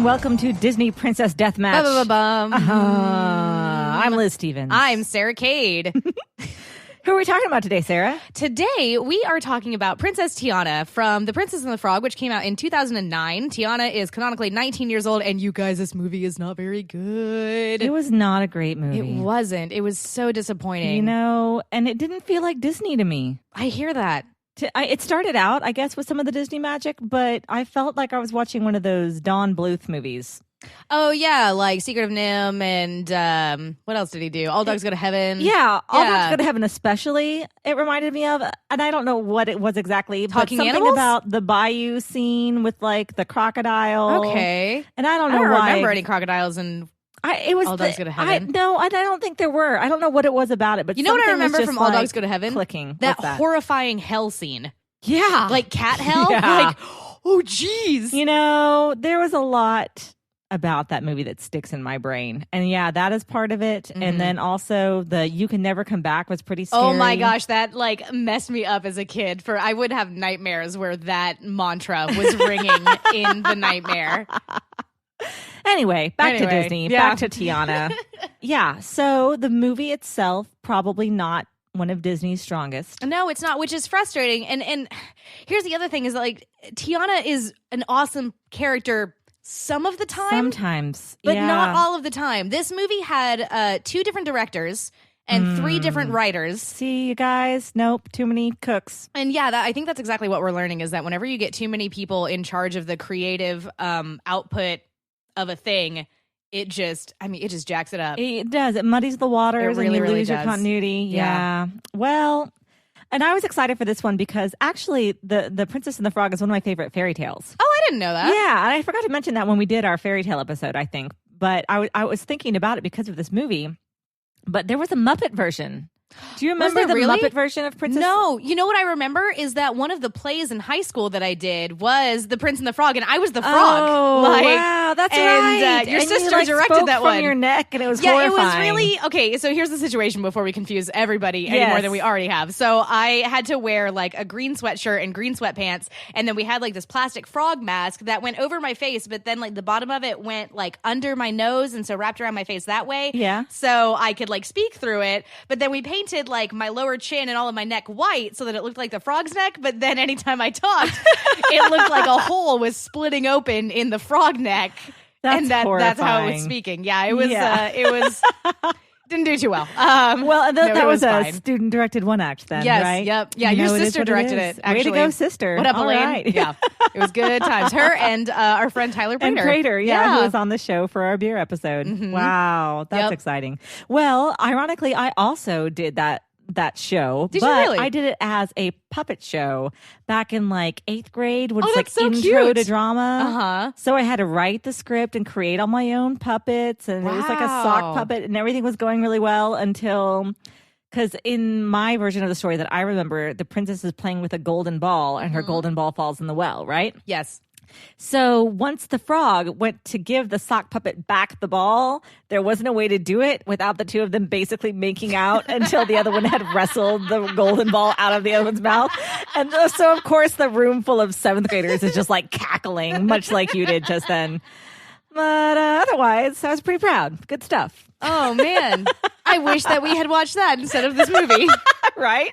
and welcome to Disney Princess Deathmatch. I'm Liz Stevens. I'm Sarah Cade. Who are we talking about today, Sarah? Today, we are talking about Princess Tiana from The Princess and the Frog, which came out in 2009. Tiana is canonically 19 years old, and you guys, this movie is not very good. It was not a great movie. It wasn't. It was so disappointing. You know, and it didn't feel like Disney to me. I hear that. It started out, I guess, with some of the Disney magic, but I felt like I was watching one of those Don Bluth movies. Oh, yeah, like Secret of Nim and what else did he do? All Dogs Go to Heaven. Yeah, All Dogs Go to Heaven especially, it reminded me of. And I don't know what it was exactly. Talking but something animals? about the bayou scene with, like, the crocodile. Okay. And I don't know I don't why. remember any crocodiles in All Dogs Go to Heaven. I don't think there were. I don't know what it was about it. But you know what I something was remember just from All like Dogs Go to Heaven? Clicking. That What's horrifying hell scene. Yeah. Like cat hell? Yeah. Like, oh, geez. You know, there was a lot about that movie that sticks in my brain. And yeah, that is part of it. Mm-hmm. And then also the You Can Never Come Back was pretty scary. Oh my gosh, that like messed me up as a kid. I would have nightmares where that mantra was ringing in the nightmare. Anyway, back to Disney, back to Tiana. Yeah, so the movie itself, probably not one of Disney's strongest. No, it's not, which is frustrating. And here's the other thing is that, like, Tiana is an awesome character some of the time. Sometimes. But not all of the time. This movie had 2 different directors and 3 different writers. See, you guys? Nope, too many cooks. And yeah, I think that's exactly what we're learning is that whenever you get too many people in charge of the creative output of a thing, it just jacks it up. It does. It muddies the waters really, and you really lose your does. continuity. Yeah. Well, and I was excited for this one because actually the Princess and the Frog is one of my favorite fairy tales. Oh, I didn't know that. Yeah, and I forgot to mention that when we did our fairy tale episode, I think. But I was thinking about it because of this movie. But there was a Muppet version. Do you remember the Muppet version of Princess? No. You know what I remember is that one of the plays in high school that I did was The Prince and the Frog, and I was the frog. Oh, wow, that's right. Your and sister you, directed spoke that from one. Your neck, and it was horrifying. horrifying. It was really okay. So here's the situation before we confuse everybody any more than we already have. So I had to wear like a green sweatshirt and green sweatpants, and then we had like this plastic frog mask that went over my face, but then like the bottom of it went like under my nose, and so wrapped around my face that way. Yeah. So I could like speak through it, but then we painted like my lower chin and all of my neck white so that it looked like the frog's neck, but then anytime I talked it looked like a hole was splitting open in the frog neck. That's That's how it was speaking. Yeah, it was it was didn't do too well. That was a fine. student directed one act then, yes, right? Yep. Yeah, your sister directed it, actually. Way to go, sister. What up, All Elaine? right. Yeah. It was good times. Her and our friend Tyler Prater. And Prater, who was on the show for our beer episode. Mm-hmm. Wow, that's exciting. Well, ironically, I also did that show. Did you really? I did it as a puppet show back in like 8th grade when it's like so intro cute. to drama. Uh-huh. So I had to write the script and create all my own puppets, and it was like a sock puppet, and everything was going really well until, because in my version of the story that I remember, the princess is playing with a golden ball and her golden ball falls in the well, right? Yes. So once the frog went to give the sock puppet back the ball, there wasn't a way to do it without the two of them basically making out until the other one had wrestled the golden ball out of the other one's mouth. And so, of course, the room full of 7th graders is just like cackling, much like you did just then. But otherwise, I was pretty proud. Good stuff. Oh, man. I wish that we had watched that instead of this movie. Right?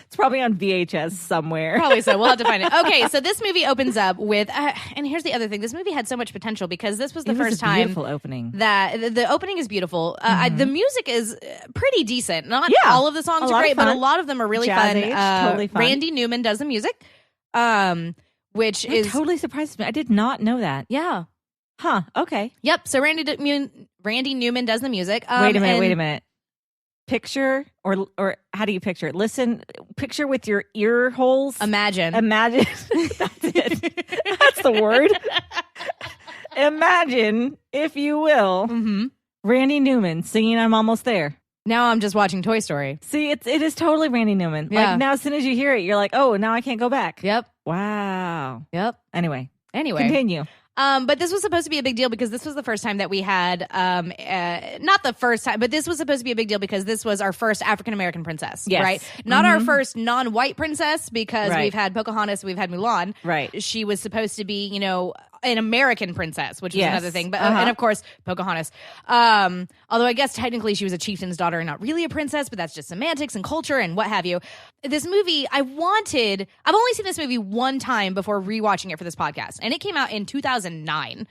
It's probably on VHS somewhere. Probably so. We'll have to find it. Okay, so this movie opens up with, and here's the other thing. This movie had so much potential because this was the first time. Beautiful opening. That the opening is beautiful. The music is pretty decent. Not all of the songs are great, but a lot of them are really fun. Totally fun. Randy Newman does the music, which That totally surprised me. I did not know that. Yeah. Huh. Okay. Yep. So Randy Newman does the music. Wait a minute. Picture or how do you picture it? Picture with your ear holes. Imagine. That's it. That's the word. Imagine, if you will, Randy Newman singing "I'm Almost There." Now I'm just watching Toy Story. See, it is totally Randy Newman. Yeah. Like now, as soon as you hear it, you're like, oh, now I can't go back. Yep. Wow. Yep. Anyway. Continue. Continue. But this was supposed to be a big deal because this was the first time that we had, not the first time, but this was supposed to be a big deal because this was our first African-American princess, yes. right? Not our first non-white princess because Right. we've had Pocahontas, we've had Mulan. Right. She was supposed to be, an American princess, which was Yes. another thing. But and of course, Pocahontas. Although I guess technically she was a chieftain's daughter and not really a princess, but that's just semantics and culture and what have you. This movie, I've only seen this movie one time before rewatching it for this podcast, and it came out in 2009.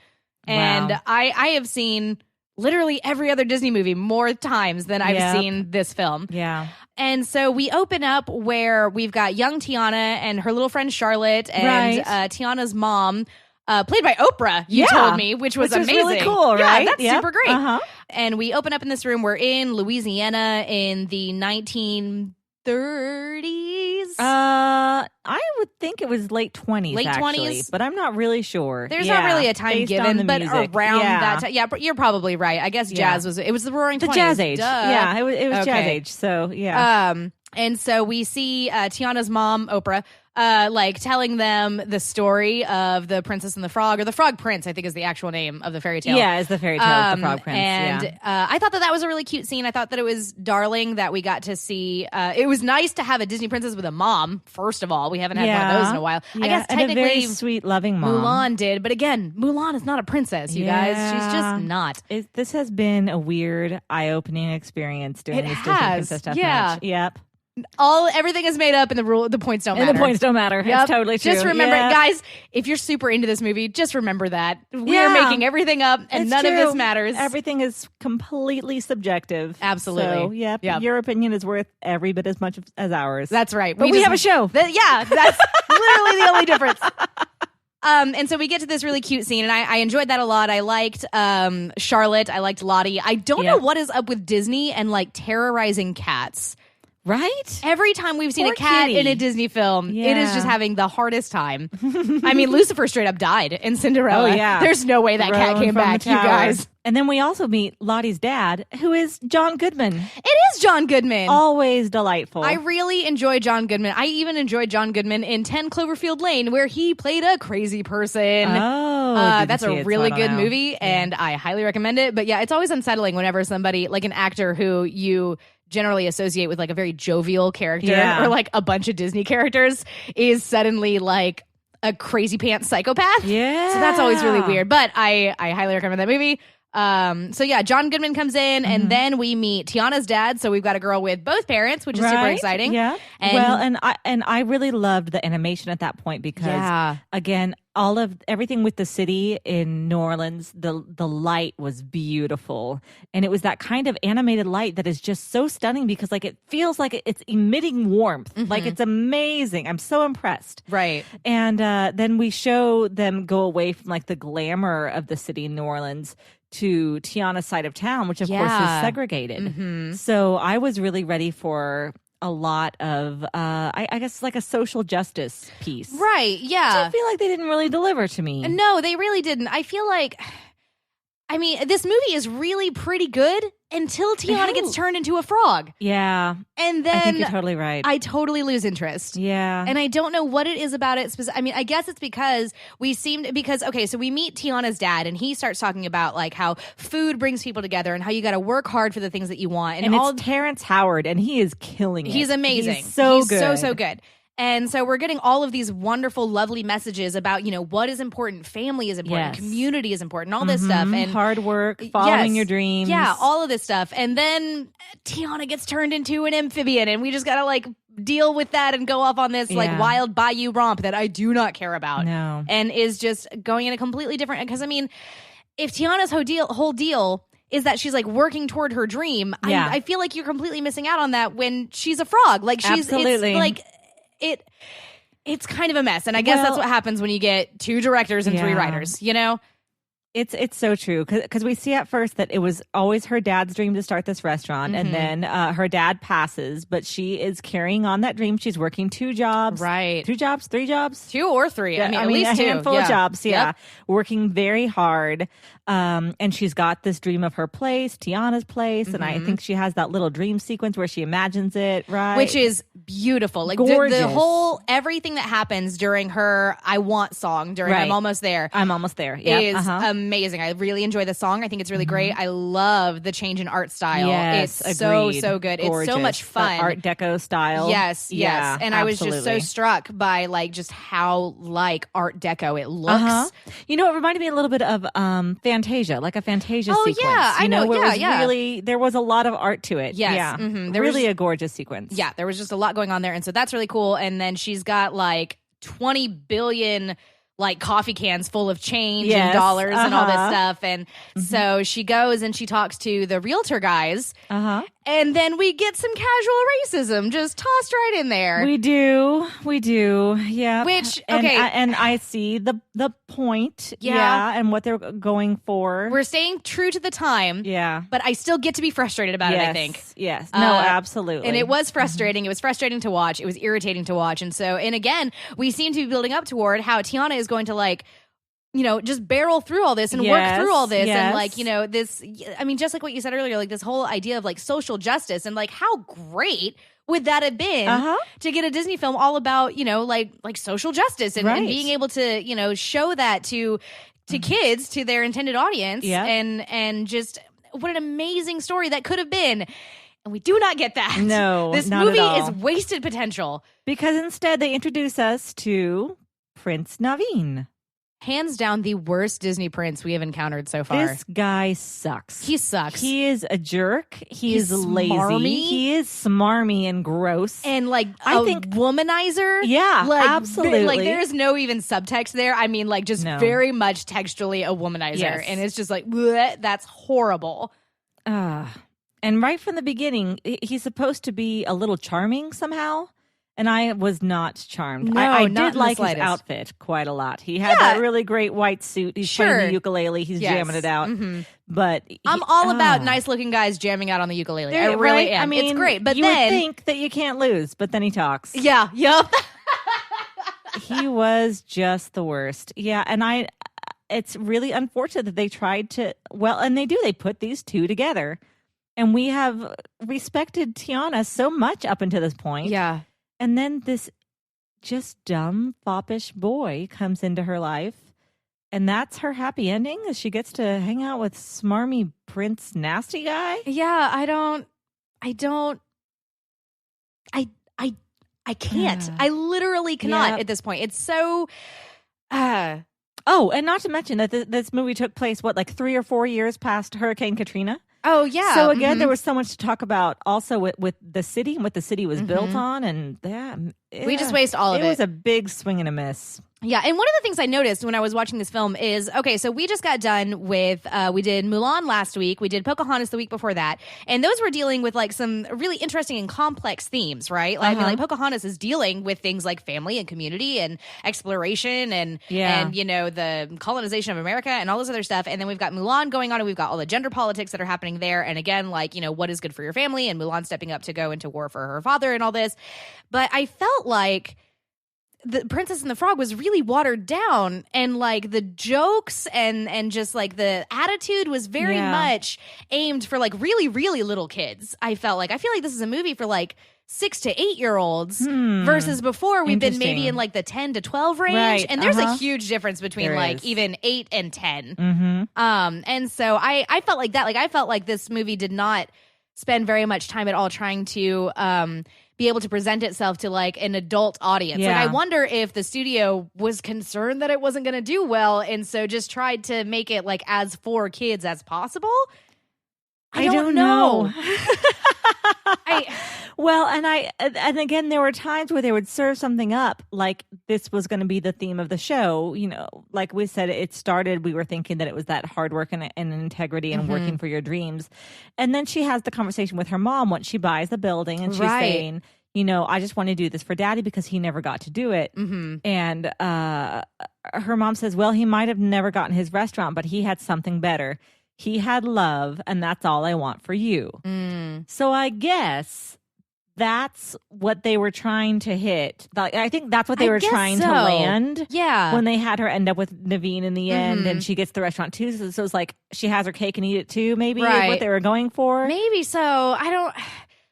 And Wow. I have seen literally every other Disney movie more times than I've seen this film. Yeah. And so we open up where we've got young Tiana and her little friend Charlotte and Tiana's mom, played by Oprah, you told me, which was amazing. Really cool, right? Yeah, that's super great. Uh-huh. And we open up in this room. We're in Louisiana in the 1930s. I would think it was late 20s, Late actually, 20s? but I'm not really sure. There's not really a time based on given, the but music. around that time. Yeah, but you're probably right. I guess jazz was the roaring 20s. The jazz age. Duh. Yeah, it was jazz age. So, yeah. And so we see Tiana's mom, Oprah, like telling them the story of the Princess and the Frog, or the Frog Prince, I think is the actual name of the fairy tale. Yeah, it's the fairy tale of the Frog Prince. And I thought that was a really cute scene. I thought that it was darling that we got to see. It was nice to have a Disney princess with a mom, first of all. We haven't had one of those in a while. Yeah, I guess and technically a very sweet, loving mom. Mulan did. But again, Mulan is not a princess, you guys. She's just not. This has been a weird, eye-opening experience doing this Disney Princess Deathmatch. Yeah. Yep. Everything is made up, and the points don't matter. And the points don't matter. Yep. It's totally true. Just remember, Yep. guys, if you're super into this movie, just remember that. We are making everything up, and It's none true. of this matters. Everything is completely subjective. Absolutely. So, yep. Your opinion is worth every bit as much as ours. That's right. But we have a show. That's literally the only difference. And so we get to this really cute scene, and I enjoyed that a lot. I liked Charlotte. I liked Lottie. I don't know what is up with Disney and like terrorizing cats. Right? Every time we've seen Poor a cat kitty. in a Disney film, it is Yeah. just having the hardest time. I mean, Lucifer straight up died in Cinderella. Oh, yeah. There's no way that cat Thrown came from back, the you tower. guys. And then we also meet Lottie's dad, who is John Goodman. It is John Goodman. Always delightful. I really enjoy John Goodman. I even enjoyed John Goodman in 10 Cloverfield Lane, where he played a crazy person. That's a really good movie, and I highly recommend it. But yeah, it's always unsettling whenever somebody, like an actor who you generally associate with like a very jovial character or like a bunch of Disney characters, is suddenly like a crazy pants psychopath. Yeah. So that's always really weird. But I highly recommend that movie. So yeah, John Goodman comes in, and then we meet Tiana's dad. So we've got a girl with both parents, which is super exciting. Yeah. And and I really loved the animation at that point because again, everything with the city in New Orleans, the light was beautiful, and it was that kind of animated light that is just so stunning because like it feels like it's emitting warmth. Like it's amazing. I'm so impressed. Right. And then we show them go away from like the glamour of the city in New Orleans to Tiana's side of town, which of course is segregated. So I was really ready for a lot of, I guess, like a social justice piece. Right. Yeah. I feel like they didn't really deliver to me. No, they really didn't. I feel like, I mean, this movie is really pretty good until Tiana gets turned into a frog. Yeah. And then I think you're totally right. I totally lose interest. Yeah. And I don't know what it is about it. I mean, I guess it's because so we meet Tiana's dad, and he starts talking about like how food brings people together and how you got to work hard for the things that you want. And it's Terrence Howard, and he is killing it. He's amazing. He's so good. So good. And so we're getting all of these wonderful, lovely messages about, what is important. Family is important. Community is important. All this stuff. And hard work, following your dreams. Yeah, all of this stuff. And then Tiana gets turned into an amphibian, and we just got to like deal with that and go off on this like wild bayou romp that I do not care about. No. And is just going in a completely different, because I mean, if Tiana's whole deal is that she's like working toward her dream, I feel like you're completely missing out on that when she's a frog. Like Absolutely. It's like it's kind of a mess. And I guess that's what happens when you get 2 directors and 3 writers, It's so true because we see at first that it was always her dad's dream to start this restaurant, and then her dad passes, but she is carrying on that dream. She's working 2 jobs, right? 2 jobs, 3 jobs, 2 or 3. Yeah, I mean, at least a 2. handful of jobs. Yeah, Yep. Working very hard. And she's got this dream of her place, Tiana's place, and I think she has that little dream sequence where she imagines it, right? Which is beautiful. Like gorgeous. The whole everything that happens during her "I Want" song during Right. "I'm Almost There." I'm almost there. Yep. Is amazing. I really enjoy the song. I think it's really great. I love the change in art style. Yes, it's agreed. so good. Gorgeous. It's so much fun. Art Deco style. Yes. Yeah, And absolutely. I was just so struck by like just how like Art Deco it looks. You know, it reminded me a little bit of Fantasia, like a Fantasia sequence. Yeah, I know. Where it was Yeah. really, there was a lot of art to it. Yes. Yeah. Mhm. Really a gorgeous sequence. Yeah, there was just a lot going on there. And so that's really cool. And then she's got like 20 billion like coffee cans full of change and dollars and all this stuff. And so she goes and she talks to the realtor guys. And then we get some casual racism just tossed right in there. We do. Yeah. Which, okay. And I see the point. Yeah. And what they're going for. We're staying true to the time. Yeah. But I still get to be frustrated about it, I think. Yes. No, absolutely. And it was frustrating. It was frustrating to watch. It was irritating to watch. And so, and again, we seem to be building up toward how Tiana is going to like, you know, just barrel through all this and work through all this. And like, you know, this, I mean, just like what you said earlier, like this whole idea of like social justice and like how great would that have been to get a Disney film all about, you know, like social justice and being able to, you know, show that to kids, to their intended audience and just what an amazing story that could have been. And we do not get that. No, this not movie at all. is wasted potential. Because instead they introduce us to Prince Naveen. Hands down, the worst Disney prince we have encountered so far. This guy sucks. He sucks. He is a jerk. He's lazy. Smarmy. He is smarmy and gross. And like, I think womanizer. Yeah, like, absolutely. Like there is no even subtext there. I mean, like just very much textually a womanizer. Yes. And it's just like, bleh, that's horrible. And right from the beginning, he's supposed to be a little charming somehow. And I was not charmed. No, I not did in like the his slightest. outfit quite a lot. He had that really great white suit. He's playing the ukulele. He's jamming it out. But I'm all about nice looking guys jamming out on the ukulele. I really am. I mean, it's great. But you then would think that you can't lose, but then he talks. Yeah. Yep. He was just the worst. Yeah, and it's really unfortunate that they tried to, and they do. They put these two together. And we have respected Tiana so much up until this point. Yeah. And then this just dumb, foppish boy comes into her life. And that's her happy ending, is she gets to hang out with smarmy Prince Nasty Guy? Yeah, I can't. I literally cannot at this point. It's so Oh, and not to mention that this movie took place, like 3 or 4 years past Hurricane Katrina? Oh, yeah. So again, there was so much to talk about also with the city and what the city was built on. And we just waste all of it. It was a big swing and a miss. Yeah, and one of the things I noticed when I was watching this film is, okay, so we just got done with, we did Mulan last week, we did Pocahontas the week before that, and those were dealing with like some really interesting and complex themes, right? Like, I mean, like Pocahontas is dealing with things like family and community and exploration and you know, the colonization of America and all this other stuff, and then we've got Mulan going on, and we've got all the gender politics that are happening there, and again, like, you know, what is good for your family, and Mulan stepping up to go into war for her father and all this, but I felt like the Princess and the Frog was really watered down, and like the jokes and just like the attitude was very much aimed for like really, really little kids. I feel like this is a movie for like 6 to 8 year olds versus before we've been maybe in like the 10 to 12 range. Right. And there's a huge difference between There like is. even 8 and 10. And so I felt like that. Like I felt like this movie did not spend very much time at all trying to be able to present itself to like an adult audience. Like I wonder if the studio was concerned that it wasn't going to do well, and so just tried to make it like as for kids as possible. I don't know. And again, there were times where they would serve something up like this was going to be the theme of the show. You know, like we said, it started, we were thinking that it was that hard work and integrity and working for your dreams. And then she has the conversation with her mom once she buys the building, and she's saying, you know, I just want to do this for daddy because he never got to do it. And her mom says, well, he might have never gotten his restaurant, but he had something better. He had love, and that's all I want for you. So I guess that's what they were trying to hit. I think that's what they were trying to land. Yeah. When they had her end up with Naveen in the end, and she gets the restaurant too. So it's like she has her cake and eat it too, maybe, is what they were going for. Maybe so. I don't,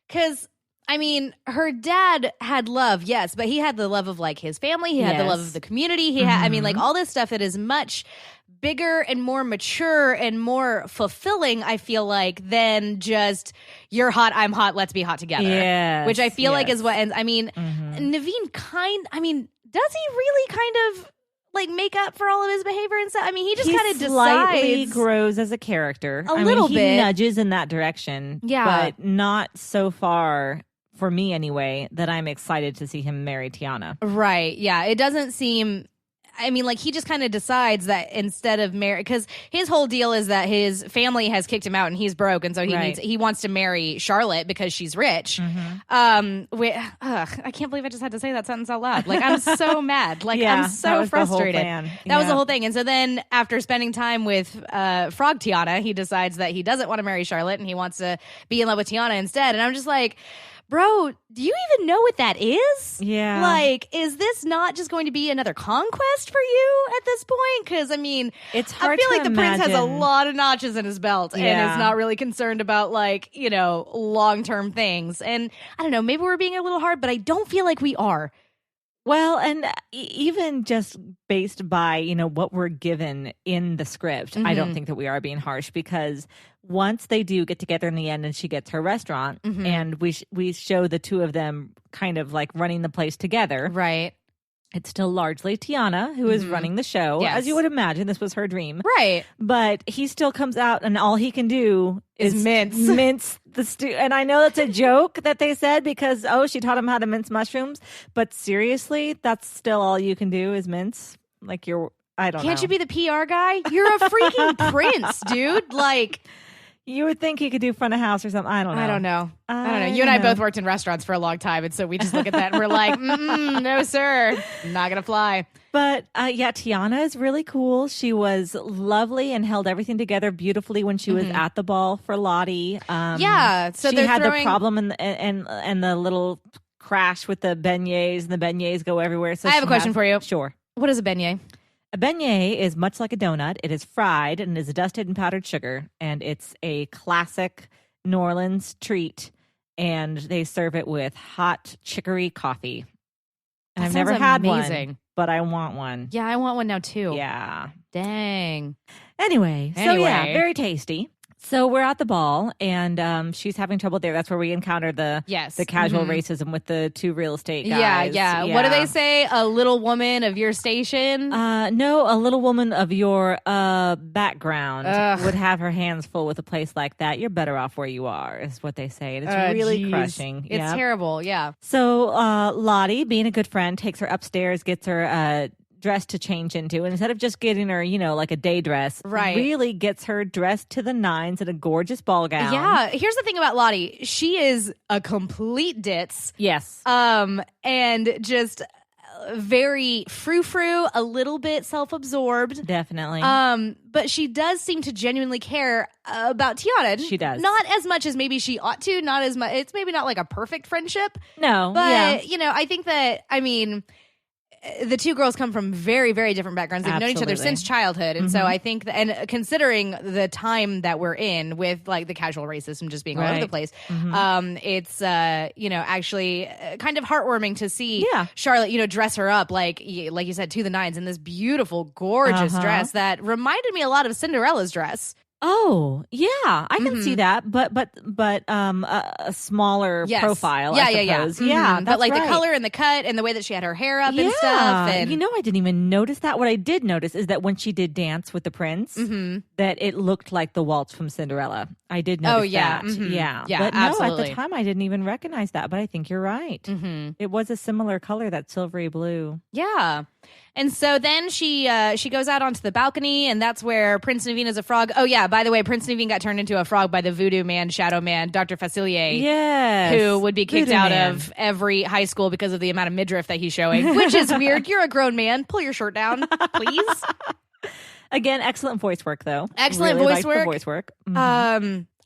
because I mean, her dad had love, yes, but he had the love of like his family. He had the love of the community. He had, I mean, like all this stuff that is much bigger and more mature and more fulfilling, I feel like, than just you're hot, I'm hot, let's be hot together. Yes, which I feel like is what, and Mm-hmm. Naveen does he really kind of like make up for all of his behavior and stuff? I mean, he just He kind of slightly decides grows as a character. a little he bit. nudges in that direction. Yeah. But not so far, for me anyway, that I'm excited to see him marry Tiana. Right. Yeah. It doesn't seem. I mean, like, he just kind of decides that instead of marry, because his whole deal is that his family has kicked him out and he's broke, and so he wants to marry Charlotte because she's rich. I can't believe I just had to say that sentence out loud. Like, I'm so mad. Like, Yeah, I'm so frustrated. That was the whole thing. And so then, after spending time with Frog Tiana, he decides that he doesn't want to marry Charlotte and he wants to be in love with Tiana instead. And I'm just like, bro, do you even know what that is? Yeah. Like, is this not just going to be another conquest for you at this point? Because, I mean, it's hard I feel to like the prince has a imagine. lot of notches in his belt and is not really concerned about, like, you know, long-term things. And I don't know, maybe we're being a little hard, but I don't feel like we are. Well, and even just based by, you know, what we're given in the script, I don't think that we are being harsh, because once they do get together in the end and she gets her restaurant and we show the two of them kind of like running the place together. Right. It's still largely Tiana who is running the show. Yes. As you would imagine, this was her dream. Right. But he still comes out and all he can do is mince the stew. And I know that's a joke that they said because, she taught him how to mince mushrooms. But seriously, that's still all you can do is mince? Like I don't know. Can't you be the PR guy? You're a freaking prince, dude. Like, you would think he could do front of house or something. I don't know. You and I both worked in restaurants for a long time, and so we just look at that and we're like, no, sir, not gonna fly. But Tiana is really cool. She was lovely and held everything together beautifully when she was at the ball for Lottie. So she had the problem and the little crash with the beignets, and the beignets go everywhere. So I have a question for you. Sure. What is a beignet? A beignet is much like a donut. It is fried and is dusted in powdered sugar, and it's a classic New Orleans treat. And they serve it with hot chicory coffee. And I've never had one, but I want one. Yeah, I want one now too. Yeah. Dang. Anyway, so yeah, very tasty. So we're at the ball, and she's having trouble there. That's where we encounter the casual racism with the two real estate guys. Yeah. What do they say? A little woman of your station? No, a little woman of your background would have her hands full with a place like that. You're better off where you are, is what they say. And it's really crushing. It's terrible, yeah. So Lottie, being a good friend, takes her upstairs, gets her dress to change into, and instead of just getting her, you know, like a day dress, really gets her dressed to the nines in a gorgeous ball gown. Yeah. Here's the thing about Lottie. She is a complete ditz. Yes. And just very frou-frou, a little bit self-absorbed. Definitely. But she does seem to genuinely care about Tiana. She does. Not as much as maybe she ought to, not as much. It's maybe not like a perfect friendship. No. But, you know, I think that, I mean, the two girls come from very, very different backgrounds. They've known each other since childhood. And so I think that, and considering the time that we're in with like the casual racism just being all over the place, it's, you know, actually kind of heartwarming to see Charlotte, you know, dress her up like you said, to the nines in this beautiful, gorgeous dress that reminded me a lot of Cinderella's dress. Oh, yeah, I can see that, but a smaller profile, I suppose. Yeah, but like the color and the cut and the way that she had her hair up and stuff. And you know, I didn't even notice that. What I did notice is that when she did dance with the prince, that it looked like the waltz from Cinderella. I did notice that. Yeah, but no, absolutely. at the time I didn't even recognize that. But I think you're right. It was a similar color, that silvery blue. Yeah. And so then she goes out onto the balcony, and that's where Prince Naveen is a frog. Oh, yeah, by the way, Prince Naveen got turned into a frog by the voodoo man, shadow man, Dr. Facilier. Yes. Who would be kicked out of every high school because of the amount of midriff that he's showing, which is weird. You're a grown man. Pull your shirt down, please. Again, excellent voice work, though. Excellent really voice work. The voice work.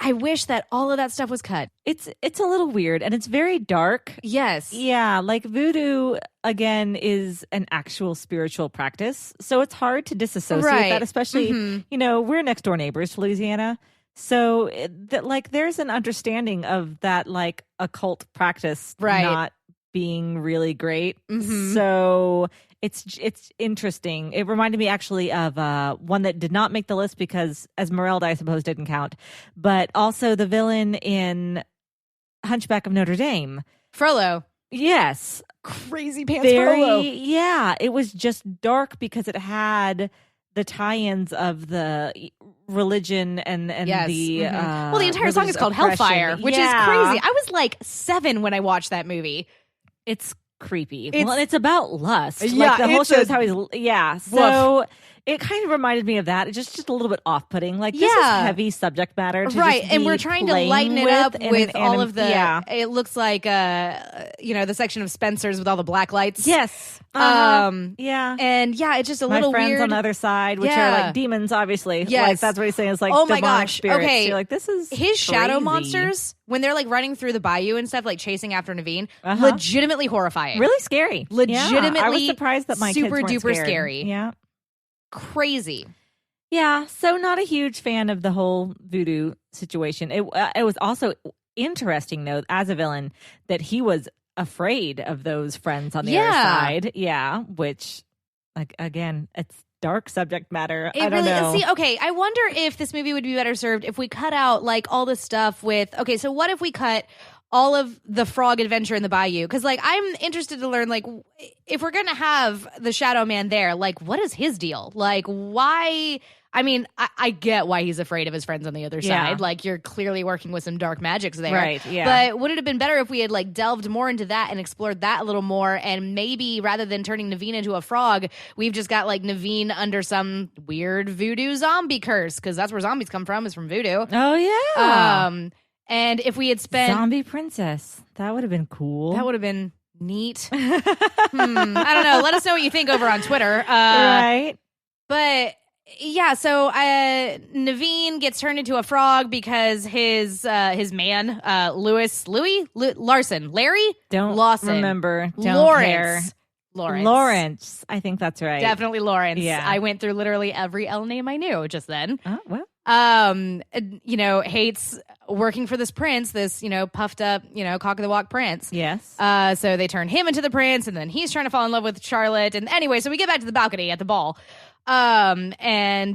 I wish that all of that stuff was cut. It's a little weird, and it's very dark. Yes. Yeah, like voodoo, again, is an actual spiritual practice. So it's hard to disassociate that, especially, you know, we're next door neighbors to Louisiana. So like there's an understanding of that, like, occult practice not being really great. So It's interesting. It reminded me actually of one that did not make the list because Esmeralda, I suppose, didn't count, but also the villain in Hunchback of Notre Dame. Frollo. Yes. Crazy pants Frollo. Yeah, it was just dark because it had the tie-ins of the religion and yes. the well, the entire song is called Hellfire, which is crazy. I was like 7 when I watched that movie. It's creepy. And it's about lust. Yeah, like the whole show is how he's so it kind of reminded me of that. It's just a little bit off-putting. Like, this is heavy subject matter to right, just and be we're trying to lighten it up with all of the it looks like the section of Spencer's with all the black lights. Yes. And it's just a my little friends weird on the other side, which are like demons, obviously. Yes. Like, that's what he's saying. It's like, oh my gosh, spirits. okay. You're like, this is his crazy. shadow monsters when they're like running through the bayou and stuff, like chasing after Naveen. Legitimately horrifying. Really scary. Legitimately, I was surprised that my super kids duper scared. Scary. Yeah, crazy. Yeah, so not a huge fan of the whole voodoo situation. It was also interesting, though, as a villain, that he was afraid of those friends on the other side. Yeah, which, like, again, it's dark subject matter. I don't know. See, okay, I wonder if this movie would be better served if we cut out, like, all the stuff with, okay, so what if we cut all of the frog adventure in the bayou? Because, like, I'm interested to learn, like, if we're going to have the Shadow Man there, like, what is his deal? Like, why? I mean, I get why he's afraid of his friends on the other side. Like, you're clearly working with some dark magics there. Right, yeah. But would it have been better if we had, like, delved more into that and explored that a little more, and maybe rather than turning Naveen into a frog, we've just got, like, Naveen under some weird voodoo zombie curse, because that's where zombies come from, is from voodoo. Oh, yeah. And if we had spent... Zombie princess. That would have been cool. That would have been neat. I don't know. Let us know what you think over on Twitter. Right. But... yeah, so Naveen gets turned into a frog because his man, Larry? Don't Lawson. remember. Don't Lawrence. care. Lawrence. I think that's right. Definitely Lawrence. Yeah. I went through literally every L name I knew just then. Oh, well. Hates working for this prince, this, puffed up, cock of the walk prince. Yes. So they turn him into the prince, and then he's trying to fall in love with Charlotte. And anyway, so we get back to the balcony at the ball. And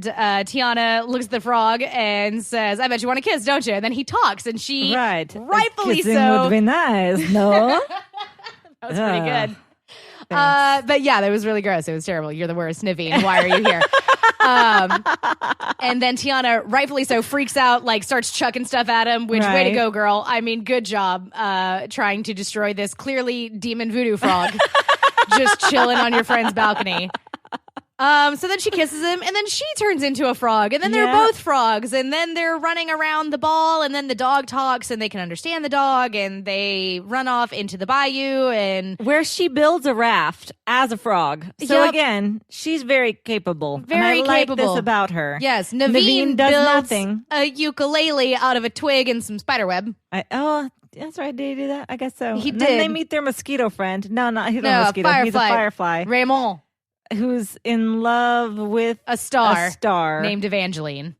Tiana looks at the frog and says, "I bet you want to kiss, don't you?" And then he talks, and she, rightfully Kissing so, would be nice, no? that was pretty good. But yeah, that was really gross. It was terrible. You're the worst, Naveen. Why are you here? And then Tiana, rightfully so, freaks out, like starts chucking stuff at him, which way to go, girl. I mean, good job trying to destroy this clearly demon voodoo frog just chilling on your friend's balcony. So then she kisses him, and then she turns into a frog, and then they're both frogs, and then they're running around the ball, and then the dog talks, and they can understand the dog, and they run off into the bayou, and where she builds a raft as a frog. So again, she's very capable. Very and I capable. Like this about her. Yes, Naveen does builds nothing. A ukulele out of a twig and some spiderweb. That's right. Did he do that? I guess so. He and did. Then they meet their mosquito friend. No, he's not a mosquito. Firefly. He's a firefly. Raymond. Who's in love with a star named Evangeline.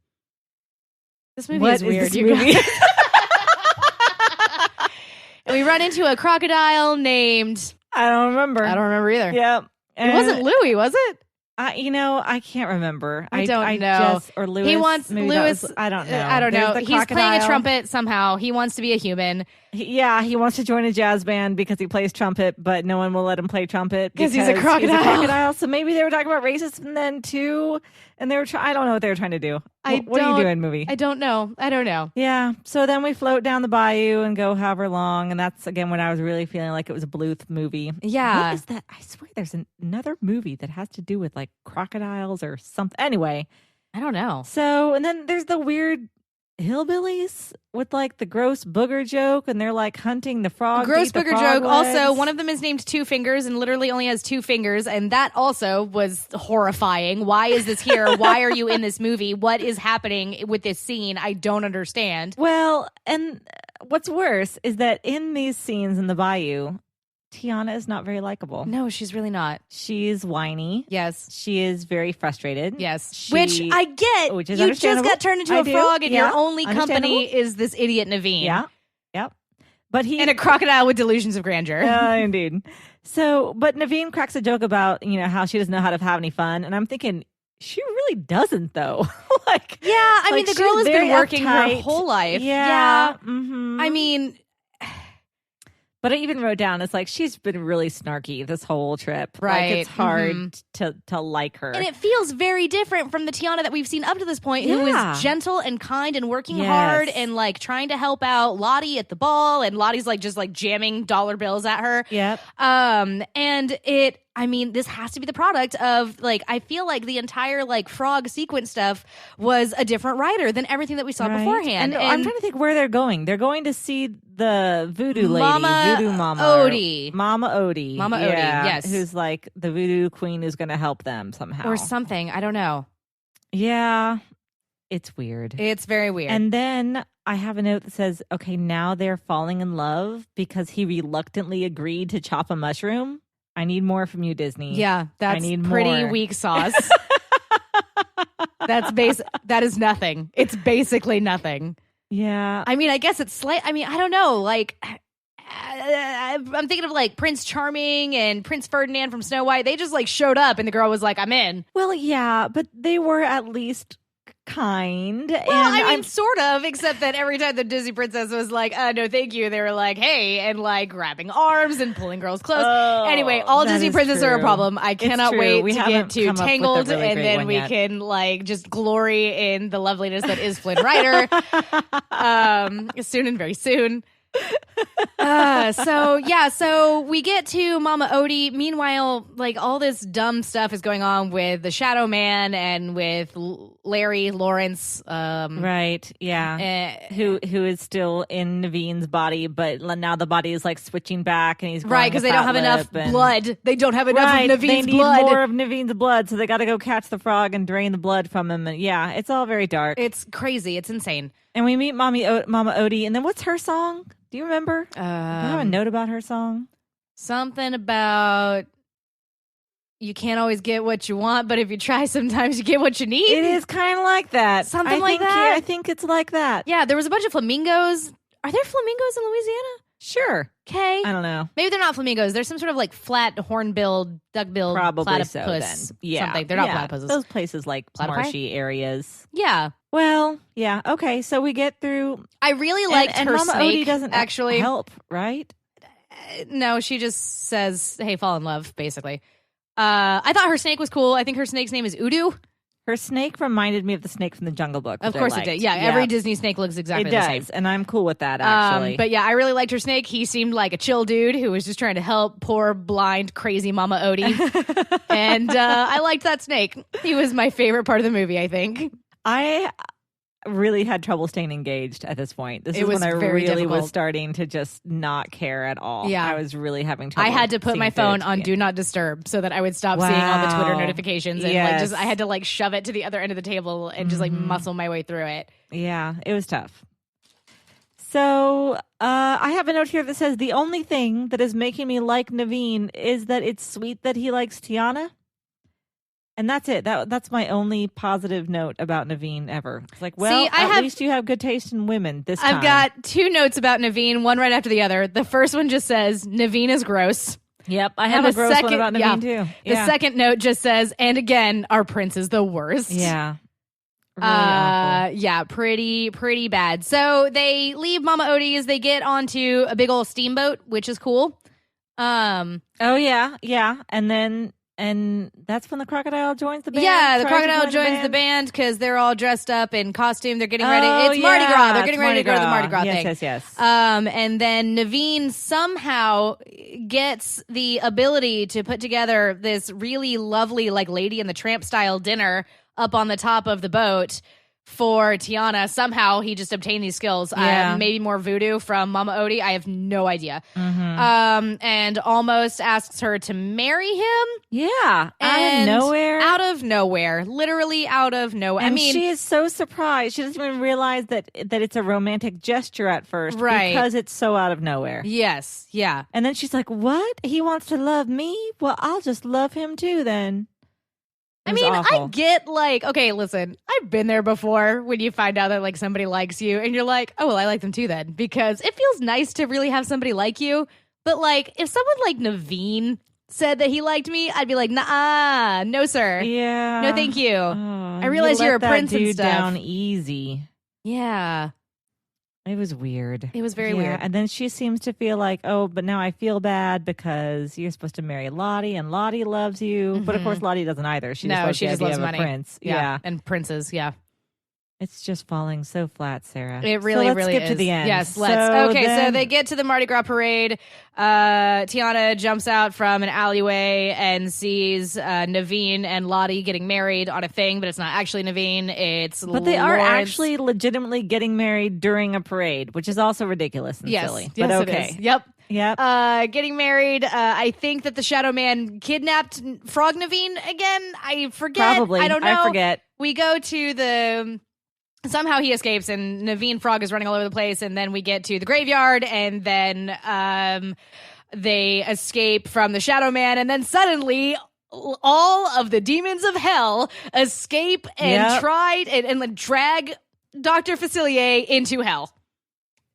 This movie what is weird. This movie? And we run into a crocodile named... I don't remember either. Yeah. It wasn't Louis, was it? I can't remember. I don't know. Or Louis. He wants Louis. I don't know. He's playing a trumpet somehow. He wants to be a human. He wants to join a jazz band because he plays trumpet, but no one will let him play trumpet because he's a crocodile. So maybe they were talking about racism then too, and they were. I don't know what they were trying to do. What are you doing, movie? I don't know. Yeah. So then we float down the bayou and go however long, and that's again when I was really feeling like it was a Bluth movie. Yeah. What is that? I swear there's another movie that has to do with like crocodiles or something. Anyway, I don't know. So and then there's the weird hillbillies with like the gross booger joke, and they're like hunting the frog. Gross booger joke. Legs. Also, one of them is named Two Fingers and literally only has 2 fingers, and that also was horrifying. Why is this here? Why are you in this movie? What is happening with this scene? I don't understand. Well, and what's worse is that in these scenes in the bayou, Tiana is not very likable. No, she's really not. She's whiny. Yes. She is very frustrated. Yes. Which I get. Which is you just got turned into a frog and your only company is this idiot Naveen. Yeah. Yep. But and a crocodile with delusions of grandeur. Indeed. So, but Naveen cracks a joke about, how she doesn't know how to have any fun. And I'm thinking, she really doesn't, though. Yeah, I mean, the girl has been working her whole life. Yeah. I mean, but I even wrote down, it's like, she's been really snarky this whole trip. Right. Like, it's hard to like her. And it feels very different from the Tiana that we've seen up to this point, who is gentle and kind and working hard and like trying to help out Lottie at the ball. And Lottie's like just like jamming dollar bills at her. Yep. And this has to be the product of like, I feel like the entire like frog sequence stuff was a different writer than everything that we saw beforehand. And I'm trying to think where they're going. They're going to see the voodoo lady, voodoo mama. Odie. Mama Odie. Mama Odie, yes. Who's like the voodoo queen who's going to help them somehow. Or something. I don't know. Yeah. It's weird. It's very weird. And then I have a note that says, okay, now they're falling in love because he reluctantly agreed to chop a mushroom. I need more from you, Disney. Yeah, that's pretty weak sauce. That is nothing. It's basically nothing. Yeah. I mean, I guess it's I don't know. Like, I'm thinking of like Prince Charming and Prince Ferdinand from Snow White. They just like showed up and the girl was like, I'm in. Well, yeah, but they were at least kind. Well, I'm sort of, except that every time the Disney princess was like, no, thank you, they were like, hey, and like grabbing arms and pulling girls close. Anyway, all Disney princesses are a problem. I cannot wait to get to Tangled, really, and then we can like just glory in the loveliness that is Flynn Rider soon and very soon. So we get to Mama Odie. Meanwhile, like all this dumb stuff is going on with the Shadow Man and with Larry Lawrence. Right. Yeah. Who is still in Naveen's body, but now the body is like switching back and he's right because they don't have enough blood. They don't have enough of Naveen's they need blood. More of Naveen's blood, so they got to go catch the frog and drain the blood from him. And yeah, it's all very dark. It's crazy. It's insane. And we meet Mama Odie, and then what's her song? Do you remember? Do you have a note about her song? Something about you can't always get what you want, but if you try, sometimes you get what you need. It is kind of like that. Something like that? Yeah, I think it's like that. Yeah, there was a bunch of flamingos. Are there flamingos in Louisiana? Sure. Okay. I don't know. Maybe they're not flamingos. They're some sort of like flat horn-billed, duck-billed probably platypus. So then. Yeah. Something. They're not platypuses. Those places like Platypi? marshy areas. Yeah. Well, yeah. Okay, so we get through. I really liked and her Mama snake. Odie doesn't actually help, right? No, she just says, "Hey, fall in love." Basically, I thought her snake was cool. I think her snake's name is Udu. Her snake reminded me of the snake from the Jungle Book. Of course it did. Yeah, every Disney snake looks exactly the same. And I'm cool with that, actually. But yeah, I really liked her snake. He seemed like a chill dude who was just trying to help poor, blind, crazy Mama Odie. And I liked that snake. He was my favorite part of the movie, I think. I really had trouble staying engaged at this point. This is when I really was starting to just not care at all. Yeah. I was really having trouble. I had to put my phone on Do Not Disturb so that I would stop seeing all the Twitter notifications and like I had to like shove it to the other end of the table and just like muscle my way through it. Yeah, it was tough. So I have a note here that says the only thing that is making me like Naveen is that it's sweet that he likes Tiana. And that's it. That's my only positive note about Naveen ever. It's like, well, at least you have good taste in women this time. I've got two notes about Naveen, one right after the other. The first one just says, Naveen is gross. Yep, I have a gross one about Naveen too. The second note just says, and again, our prince is the worst. Yeah. Really awful. Yeah, pretty bad. So they leave Mama Odie's. They get onto a big old steamboat, which is cool. Oh, yeah. And that's when the crocodile joins the band. Yeah, the crocodile joins the band because they're all dressed up in costume. They're getting ready. It's Mardi Gras. They're getting ready to go to the Mardi Gras thing. Yes. And then Naveen somehow gets the ability to put together this really lovely, like Lady and the Tramp style dinner up on the top of the boat for Tiana. Somehow he just obtained these skills. Maybe more voodoo from Mama Odie. I have no idea. And almost asks her to marry him. Yeah. Out of nowhere. Literally out of nowhere. And she is so surprised. She doesn't even realize that it's a romantic gesture at first. Right. Because it's so out of nowhere. Yes. Yeah. And then she's like, what? He wants to love me? Well, I'll just love him too then. I mean, awful. I get like, okay, listen, I've been there before when you find out that like somebody likes you and you're like, oh, well, I like them too then, because it feels nice to really have somebody like you. But like, if someone like Naveen said that he liked me, I'd be like, nah, no, sir. Yeah. No, thank you. I realize you you're a let that prince and dude stuff. down easy. Yeah. It was weird. It was very weird. And then she seems to feel like, oh, but now I feel bad because you're supposed to marry Lottie and Lottie loves you. But of course, Lottie doesn't either. She just loves money. A prince. Yeah. And princes. Yeah. It's just falling so flat, Sarah. It really, let's really skip is. to the end. Yes, let's. So they get to the Mardi Gras parade. Tiana jumps out from an alleyway and sees Naveen and Lottie getting married on a thing, but it's not actually Naveen. It's But they are Lawrence. actually legitimately getting married during a parade, which is also ridiculous and silly. Yes, But okay. it is. Yep. Yep. Getting married. I think that the Shadow Man kidnapped Frog Naveen again. I forget. Probably. I don't know. I forget. We go to the... Somehow he escapes, and Naveen Frog is running all over the place, and then we get to the graveyard, and then they escape from the Shadow Man, and then suddenly all of the demons of hell escape and try and drag Dr. Facilier into hell.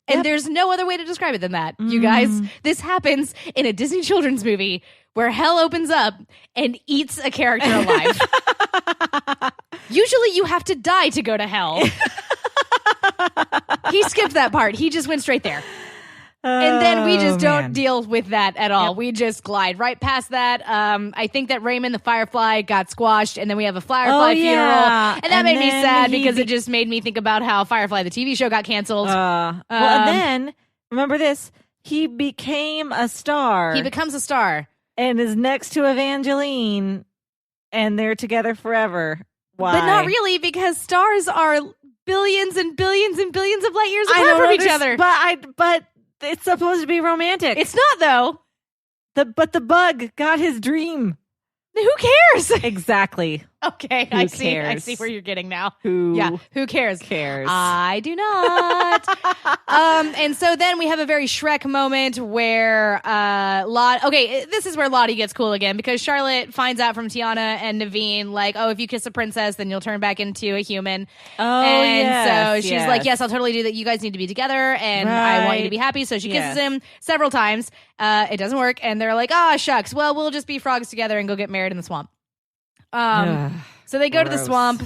And there's no other way to describe it than that, you guys. This happens in a Disney children's movie where hell opens up and eats a character alive. Usually you have to die to go to hell. He skipped that part. He just went straight there. And then we just don't deal with that at all. Yep. We just glide right past that. I think that Raymond the Firefly got squashed, and then we have a Firefly funeral. And that made me sad because it just made me think about how Firefly, the TV show, got canceled. And then, remember this, he became a star. He becomes a star. And is next to Evangeline, and they're together forever. Why? But not really, because stars are billions and billions and billions of light years apart from each other. But it's supposed to be romantic. It's not, though. But the bug got his dream. Who cares? Exactly. Okay, Who I cares? see where you're getting now. Who cares? Cares. I do not. And so then we have a very Shrek moment where this is where Lottie gets cool again, because Charlotte finds out from Tiana and Naveen, like, oh, if you kiss a princess, then you'll turn back into a human. Oh, and so she's like, yes, I'll totally do that. You guys need to be together, and I want you to be happy. So she kisses him several times. It doesn't work, and they're like, oh, shucks. Well, we'll just be frogs together and go get married in the swamp. So they go to the swamp,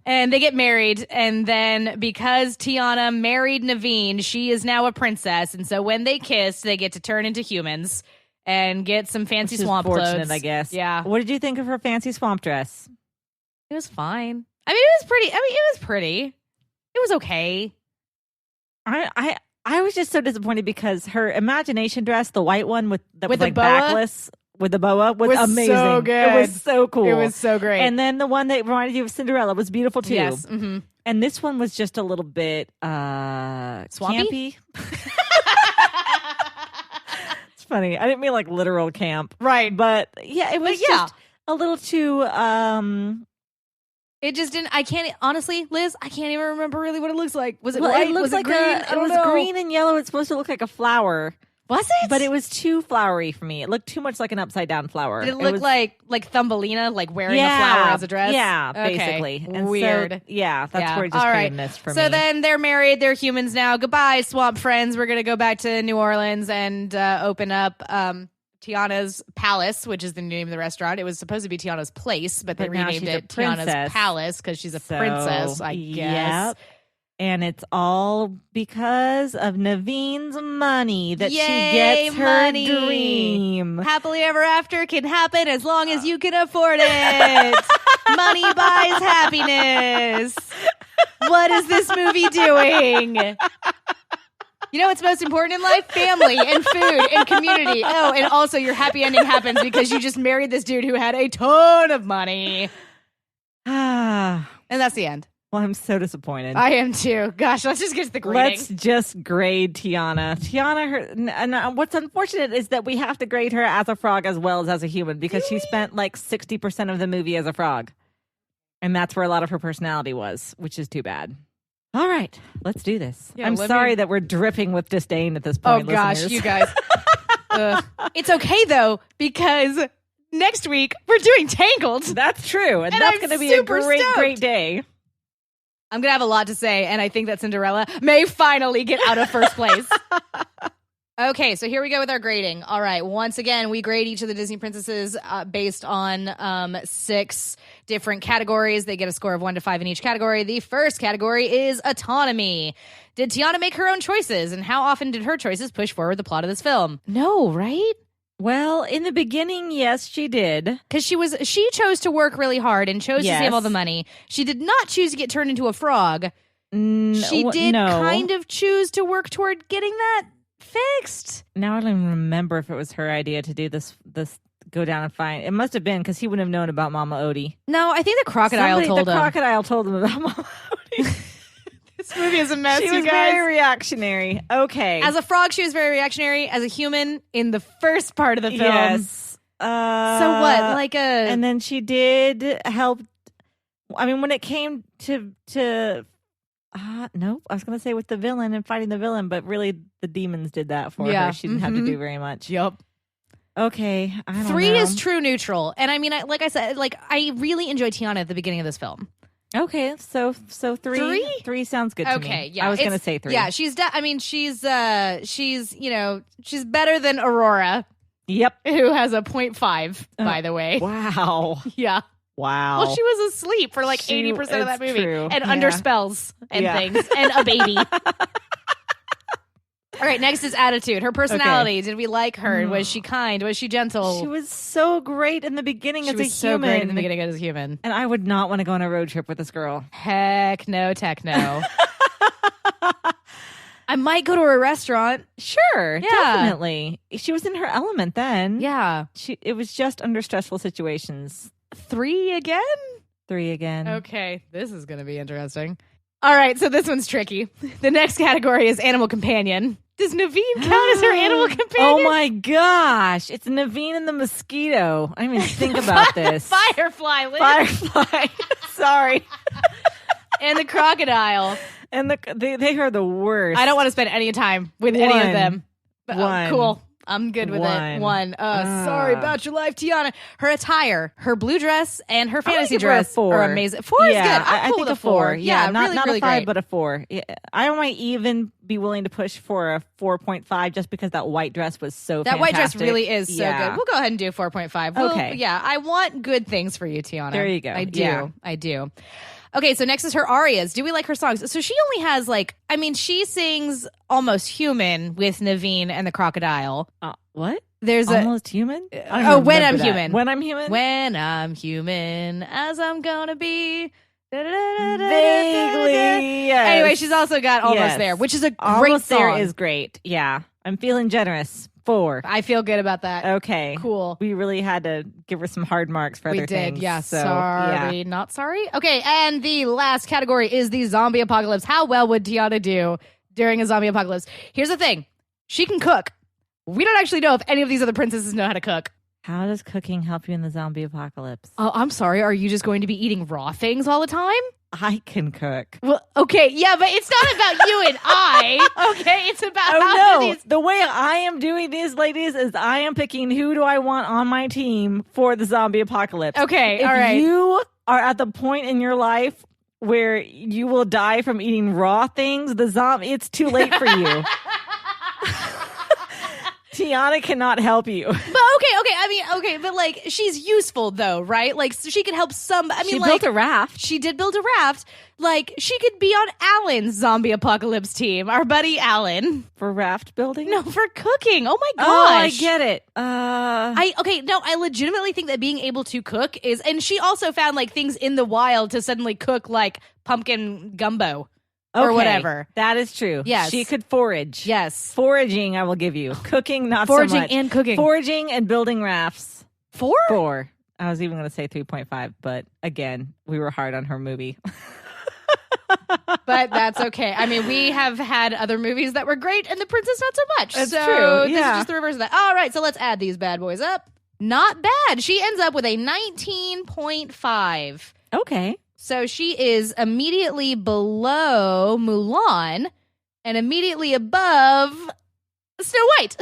and they get married, and then because Tiana married Naveen, she is now a princess, and so when they kiss, they get to turn into humans and get some fancy swamp clothes. I guess. Yeah. What did you think of her fancy swamp dress? It was fine. I mean, it was pretty. It was okay. I was just so disappointed because her imagination dress, the white one with the boa? backless with the boa, was amazing. So good. It was so cool. It was so great. And then the one that reminded you of Cinderella was beautiful too. Yes. Mm-hmm. And this one was just a little bit campy. It's funny. I didn't mean like literal camp, right? But yeah, it was just a little too. It just didn't. I can't honestly, Liz. I can't even remember really what it looks like. Was it well, white? It looks was it like green? it was green and yellow. It's supposed to look like a flower. Was it? But it was too flowery for me. It looked too much like an upside down flower. Did it look like Thumbelina, like wearing a flower as a dress? Yeah, okay. basically. And weird. So, that's where it just kind of missed for me. So then they're married. They're humans now. Goodbye, swamp friends. We're going to go back to New Orleans and open up Tiana's Palace, which is the name of the restaurant. It was supposed to be Tiana's Place, but they renamed it Tiana's Palace because she's a princess, I guess. Yep. And it's all because of Naveen's money that she gets her dream. Happily ever after can happen as long as you can afford it. Money buys happiness. What is this movie doing? You know what's most important in life? Family and food and community. Oh, and also your happy ending happens because you just married this dude who had a ton of money. And that's the end. Well, I'm so disappointed. I am too. Gosh, let's just get to the grading. Let's just grade Tiana. And what's unfortunate is that we have to grade her as a frog as well as a human because she spent like 60% of the movie as a frog. And that's where a lot of her personality was, which is too bad. All right, let's do this. Yeah, I'm sorry that we're dripping with disdain at this point. Oh, gosh, listeners. you guys. It's okay, though, because next week we're doing Tangled. That's true. And that's going to be a great day. I'm going to have a lot to say, and I think that Cinderella may finally get out of first place. Okay, so here we go with our grading. All right, once again, we grade each of the Disney princesses based on 6 different categories. They get a score of 1 to 5 in each category. The first category is autonomy. Did Tiana make her own choices, and how often did her choices push forward the plot of this film? No, right? Well, in the beginning, yes, she did. Because she chose to work really hard and chose to save all the money. She did not choose to get turned into a frog. She did kind of choose to work toward getting that fixed. Now I don't even remember if it was her idea to do this go down and find. It must have been because he wouldn't have known about Mama Odie. No, I think the crocodile told him. The crocodile told him about Mama Odie. This movie is a mess, you guys. She was very reactionary. Okay. As a frog, she was very reactionary. As a human, in the first part of the film. Yes. So what? And then she did help. I mean, when it came to nope. I was going to say with the villain and fighting the villain, but really the demons did that for her. She didn't have to do very much. Yup. Okay. I don't 3 know. is true neutral. And I mean, like I said, I really enjoyed Tiana at the beginning of this film. Okay, so 3? 3 sounds good to me. Okay, yeah. I was going to say 3. Yeah, she's better than Aurora. Yep. Who has a 0.5, by the way. Wow. Yeah. Wow. Well, she was asleep for 80% of that movie. True. And under spells and things. And a baby. All right, next is attitude. Her personality. Okay. Did we like her? Was she kind? Was she gentle? She was so great in the beginning as a human. So great in the beginning as a human. And I would not want to go on a road trip with this girl. Heck no, tech no. I might go to a restaurant. Sure, definitely. She was in her element then. Yeah. It was just under stressful situations. 3 again? 3 again. Okay, this is going to be interesting. All right, so this one's tricky. The next category is animal companion. Does Naveen count as her animal companion? Oh my gosh. It's Naveen and the mosquito. I didn't even think about this. Firefly, Liz. Firefly. Sorry. And the crocodile. And they are the worst. I don't want to spend any time with any of them. But, cool. I'm good with it. 1. Sorry about your life, Tiana. Her attire, her blue dress, and her fantasy dress are amazing. 4 is good. I'm cool with a 4. Yeah, not, really, not really a 5, great. but a 4. Yeah, I might even be willing to push for a 4.5 just because that white dress was so that fantastic. White dress really is so good. We'll go ahead and do 4.5. Okay. Yeah, I want good things for you, Tiana. There you go. I do. Yeah. I do. Okay, so next is her arias. Do we like her songs? So she only has she sings Almost Human with Naveen and the crocodile. What? There's Almost Human? When I'm Human. When I'm Human? When I'm human, as I'm gonna be. Vaguely, yes. Anyway, she's also got Almost There, which is a great Almost song. There is great. Yeah. I'm feeling generous. 4. I feel good about that. Okay. Cool. We really had to give her some hard marks for other things. We did, yeah. So, sorry, not sorry. Okay, and the last category is the zombie apocalypse. How well would Tiana do during a zombie apocalypse? Here's the thing. She can cook. We don't actually know if any of these other princesses know how to cook. How does cooking help you in the zombie apocalypse? Oh, I'm sorry. Are you just going to be eating raw things all the time? I can cook. Well, okay, yeah, but it's not about you and I. Okay, it's about The way I am doing these, ladies, is I am picking who do I want on my team for the zombie apocalypse. Okay, all right. If you are at the point in your life where you will die from eating raw things, it's too late for you. Tiana cannot help you. But okay, but she's useful though, right? So she could help some. She built a raft. She did build a raft. She could be on Alan's zombie apocalypse team, our buddy Alan. For raft building? No, for cooking. Oh my gosh. Oh, I get it. I legitimately think that being able to cook is, and she also found things in the wild to suddenly cook pumpkin gumbo. Or whatever. That is true. Yes. She could forage. Yes. Foraging, I will give you. Cooking, not Foraging so much. and cooking. Foraging and building rafts. 4? 4. I was even going to say 3.5, but again, we were hard on her movie. But that's okay. I mean, we have had other movies that were great, and The Princess not so much. That's so true. This is just the reverse of that. All right, so let's add these bad boys up. Not bad. She ends up with a 19.5. Okay. So she is immediately below Mulan and immediately above Snow White.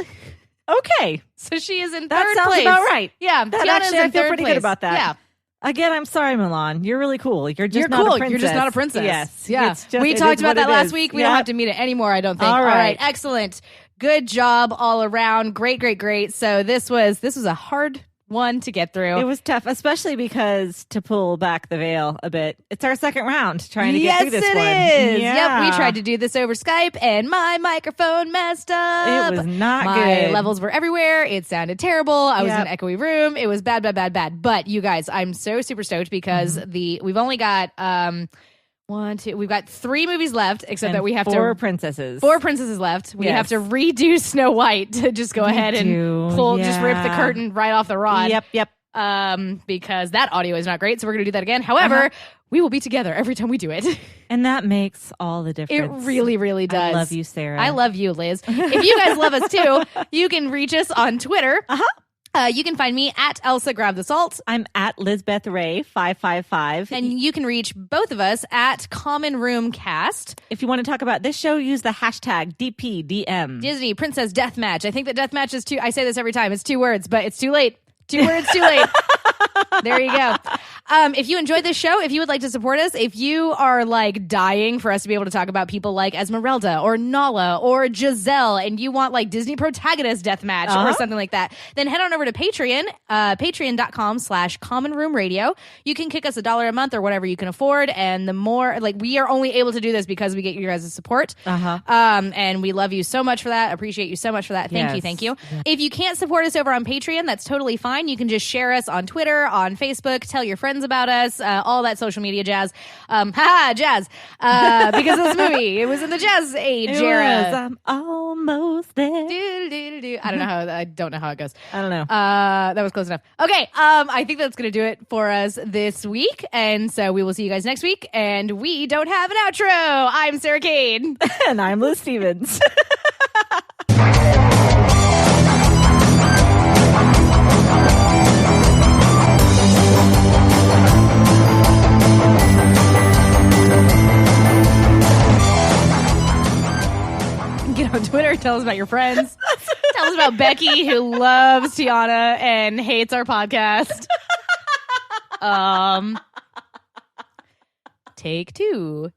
Okay. So she is in that third sounds place. about right. Yeah. That Tiana's actually, in I feel third pretty place. good about that. Yeah. Again, I'm sorry, Milan. You're really cool. You're cool. not a princess. You're just not a princess. Yes. Yeah. It's just, we talked about that last week. We don't have to meet it anymore, I don't think. All right. Excellent. Good job all around. Great. So this was a hard one to get through. It was tough, especially because, to pull back the veil a bit, it's our second round trying to get through this one. Yes, Yeah. Yep, we tried to do this over Skype, and my microphone messed up. It was not my good. My levels were everywhere. It sounded terrible. I was in Yep. an echoey room. It was bad. But you guys, I'm so super stoked because we've only got we've got 3 movies left, except And that we have 4 princesses. 4 princesses left. We Yes. have to redo Snow White to just go ahead and just rip the curtain right off the rod. Yep. Because that audio is not great, so we're going to do that again. However, we will be together every time we do it. And that makes all the difference. It really, really does. I love you, Sarah. I love you, Liz. If you guys love us too, you can reach us on Twitter. You can find me at Elsa Grab the Salt. I'm at Lizbeth Ray 555. And you can reach both of us at Common Room Cast. If you want to talk about this show, use the hashtag DPDM. Disney Princess Deathmatch. I think that Deathmatch is I say this every time. It's 2 words, but it's too late. 2 words too late. There you go. If you enjoyed this show, if you would like to support us, if you are like dying for us to be able to talk about people like Esmeralda or Nala or Giselle, and you want like Disney protagonist deathmatch or something like that, then head on over to Patreon, patreon.com/Common Room Radio. You can kick us $1 a month or whatever you can afford. And the more like we are only able to do this because we get you guys' support. And we love you so much for that. Appreciate you so much for that. Thank you. Yeah. If you can't support us over on Patreon, that's totally fine. You can just share us on Twitter, on Facebook, tell your friends about us, all that social media jazz. Jazz. Because of this movie. It was in the jazz age era. I'm almost there. I don't know how it goes. I don't know. That was close enough. Okay. I think that's going to do it for us this week. And so we will see you guys next week. And we don't have an outro. I'm Sarah Kane. And I'm Liz Stevens. Get on Twitter. Tell us about your friends. Tell us about Becky, who loves Tiana and hates our podcast. Take 2.